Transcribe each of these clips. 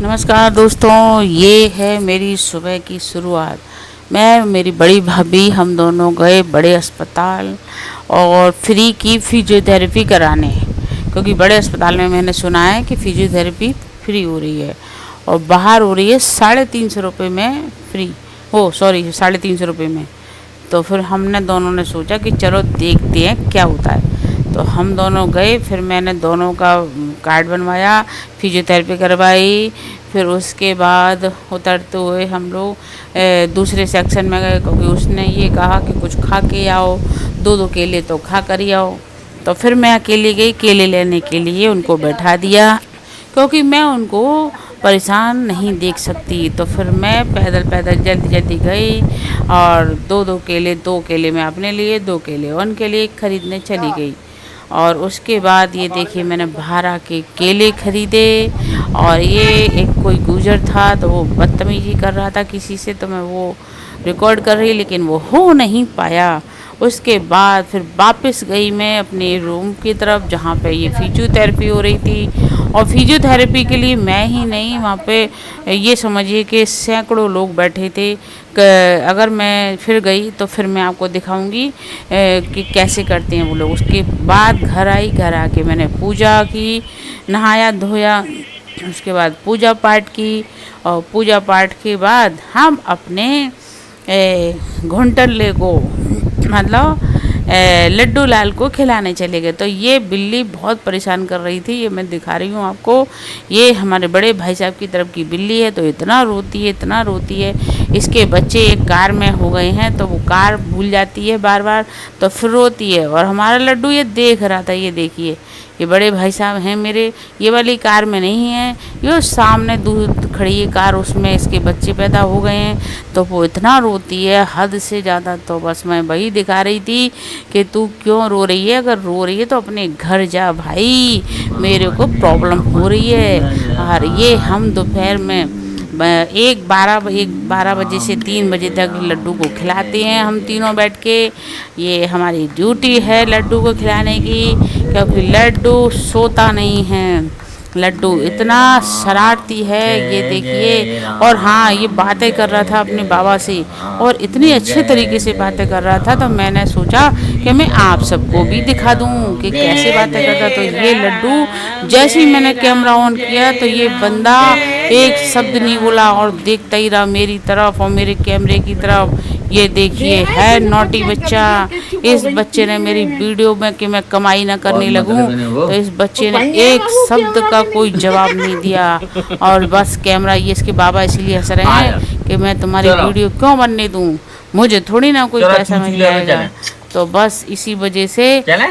नमस्कार दोस्तों, ये है मेरी सुबह की शुरुआत। मैं मेरी बड़ी भाभी हम दोनों गए बड़े अस्पताल और फ्री की फिजियोथेरेपी कराने, क्योंकि बड़े अस्पताल में मैंने सुना है कि फिजियोथेरेपी फ्री हो रही है और बाहर हो रही है 350 रुपये में फ्री। 350 रुपये में। तो फिर हमने दोनों ने सोचा कि चलो देखते हैं क्या होता है। तो हम दोनों गए, फिर मैंने दोनों का कार्ड बनवाया, फिजियोथेरेपी करवाई। फिर उसके बाद उतरते हुए हम लोग दूसरे सेक्शन में गए, क्योंकि उसने ये कहा कि कुछ खा के आओ, दो केले तो खा कर ही आओ। तो फिर मैं अकेली गई केले लेने के लिए, उनको बैठा दिया क्योंकि मैं उनको परेशान नहीं देख सकती। तो फिर मैं पैदल पैदल जल्दी जल्दी गई और दो केले मैं अपने लिए, 2 केले उनके लिए खरीदने चली गई। और उसके बाद ये देखिए मैंने बाहर आके केले खरीदे और ये एक कोई गुजर था तो वो बदतमीजी कर रहा था किसी से, तो मैं वो रिकॉर्ड कर रही, लेकिन वो हो नहीं पाया। उसके बाद फिर वापस गई मैं अपने रूम की तरफ जहाँ पे ये फिजियोथेरेपी हो रही थी। और फिजियोथेरेपी के लिए मैं ही नहीं, वहाँ पे ये समझिए कि सैकड़ों लोग बैठे थे। अगर मैं फिर गई तो फिर मैं आपको दिखाऊंगी कि कैसे करते हैं वो लोग। उसके बाद घर आई, घर आके मैंने पूजा की, नहाया धोया, उसके बाद पूजा पाठ की। और पूजा पाठ के बाद हम अपने घुंटले को मतलब लड्डू लाल को खिलाने चले गए। तो ये बिल्ली बहुत परेशान कर रही थी, ये मैं दिखा रही हूँ आपको। ये हमारे बड़े भाई साहब की तरफ की बिल्ली है, तो इतना रोती है। इसके बच्चे एक कार में हो गए हैं, तो वो कार भूल जाती है बार बार, तो फिर रोती है। और हमारा लड्डू ये देख रहा था, ये देखिए ये बड़े भाई साहब हैं मेरे, ये वाली कार में नहीं है, ये सामने दूर खड़ी है कार, उसमें इसके बच्चे पैदा हो गए हैं। तो वो इतना रोती है हद से ज़्यादा। तो बस मैं वही दिखा रही थी कि तू क्यों रो रही है, अगर रो रही है तो अपने घर जा भाई, मेरे को प्रॉब्लम हो रही है। और ये हम दोपहर में 12 बजे से 3 बजे तक लड्डू को खिलाते हैं हम तीनों बैठ के। ये हमारी ड्यूटी है लड्डू को खिलाने की, क्योंकि लड्डू सोता नहीं है। लड्डू इतना शरारती है, ये देखिए। और हाँ, ये बातें कर रहा था अपने बाबा से और इतनी अच्छे तरीके से बातें कर रहा था, तो मैंने सोचा कि मैं आप सबको भी दिखा दूं कि कैसे बातें करता। तो ये लड्डू जैसे ही मैंने कैमरा ऑन किया तो ये बंदा एक शब्द नहीं बोला और देखता ही रहा मेरी तरफ और मेरे कैमरे की तरफ। ये देखिए है नॉटी बच्चा। इस बच्चे ने मेरी वीडियो में कि मैं कमाई ना करने लगूं, तो इस बच्चे ने एक शब्द का कोई जवाब नहीं दिया। और बस कैमरा, ये इसके बाबा इसलिए हंस रहे हैं कि मैं तुम्हारी वीडियो क्यों बनने दूं, मुझे थोड़ी ना कोई पैसा मिल जाएगा। तो बस इसी वजह से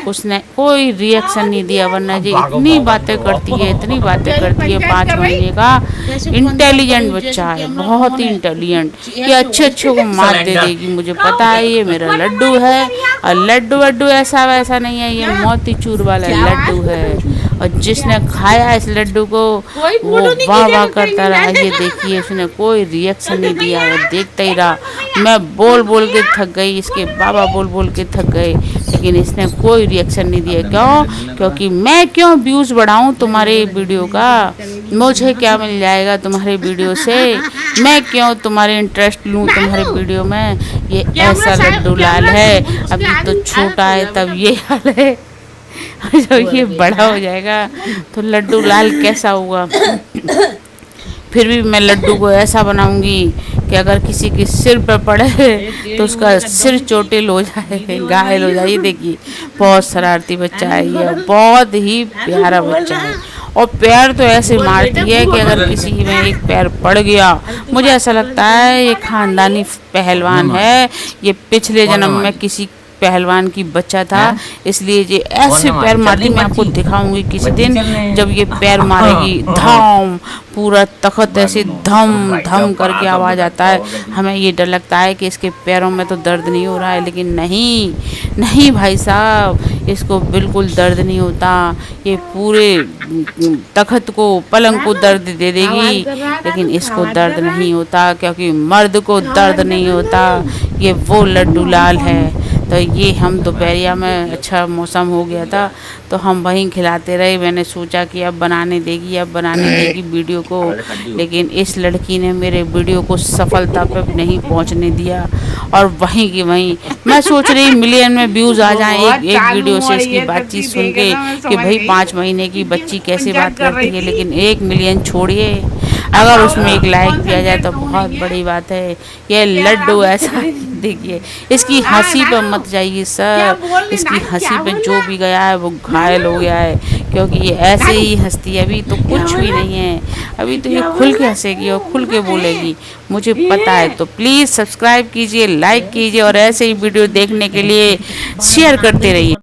उसने कोई रिएक्शन नहीं दिया, वरना जी इतनी बातें करती है 5 महीने का इंटेलिजेंट बच्चा है, बहुत ही इंटेलिजेंट। ये अच्छे को मार दे देगी, मुझे पता है। ये मेरा लड्डू है और लड्डू ऐसा वैसा नहीं है, ये मोतीचूर वाला लड्डू है। और जिसने खाया इस लड्डू को वो वाह वाह करता रहा। ये देखिए उसने कोई रिएक्शन नहीं दिया, वो देखता ही रहा। मैं बोल के थक गई, इसके बाबा बोल के थक गए, लेकिन इसने कोई रिएक्शन नहीं दिया। क्यों? क्योंकि मैं क्यों व्यूज़ बढ़ाऊं तुम्हारे वीडियो का, मुझे क्या मिल जाएगा तुम्हारे वीडियो से, मैं क्यों तुम्हारे इंटरेस्ट लूं तुम्हारे वीडियो में। ये ऐसा लड्डू लाल है, अभी तो छोटा है तब ये हाल है, जब ये बड़ा हो जाएगा तो लड्डू लाल कैसा हुआ। फिर भी मैं लड्डू को ऐसा बनाऊंगी कि अगर किसी के सिर पर पड़े तो उसका सिर चोटिल हो जाए, घायल हो जाए। ये देखिए बहुत शरारती बच्चा है, ये बहुत ही प्यारा बच्चा है। और पैर तो ऐसे मारती है कि अगर किसी में एक पैर पड़ गया, मुझे ऐसा लगता है ये खानदानी पहलवान है, ये पिछले जन्म में किसी पहलवान की बच्चा था, इसलिए ये ऐसे पैर मारती। मैं आपको दिखाऊंगी किसी दिन जब ये पैर मारेगी, धम, पूरा तख्त ऐसे धम धम करके आवाज़ आता है। हमें ये डर लगता है कि इसके पैरों में तो दर्द नहीं हो रहा है, लेकिन नहीं भाई साहब, इसको बिल्कुल दर्द नहीं होता। ये पूरे तख्त को, पलंग को दर्द दे देगी, लेकिन इसको दर्द नहीं होता, क्योंकि मर्द को दर्द नहीं होता। ये वो लड्डू लाल है। तो ये हम दोपहरिया में अच्छा मौसम हो गया था तो हम वहीं खिलाते रहे। मैंने सोचा कि अब बनाने देगी वीडियो को, लेकिन इस लड़की ने मेरे वीडियो को सफलता पर नहीं पहुंचने दिया और वहीं की वहीं मैं सोच रही मिलियन में व्यूज़ आ जाएं एक वीडियो से इसकी बातचीत सुन के कि भाई 5 महीने की बच्ची कैसे बात करती है, लेकिन 1 मिलियन छोड़िए, अगर उसमें एक लाइक दिया जाए तो बहुत बड़ी बात है। ये लड्डू ऐसा देखिए, इसकी हंसी पर मत जाइए सर, इसकी हंसी पे जो भी गया है वो घायल हो गया है, क्योंकि ये ऐसे ही हंसती है। अभी तो कुछ भी नहीं है, अभी तो ये खुल के हंसेगी और खुल के बोलेगी, मुझे पता है। तो प्लीज़ सब्सक्राइब कीजिए, लाइक कीजिए और ऐसे ही वीडियो देखने के लिए शेयर करते रहिए।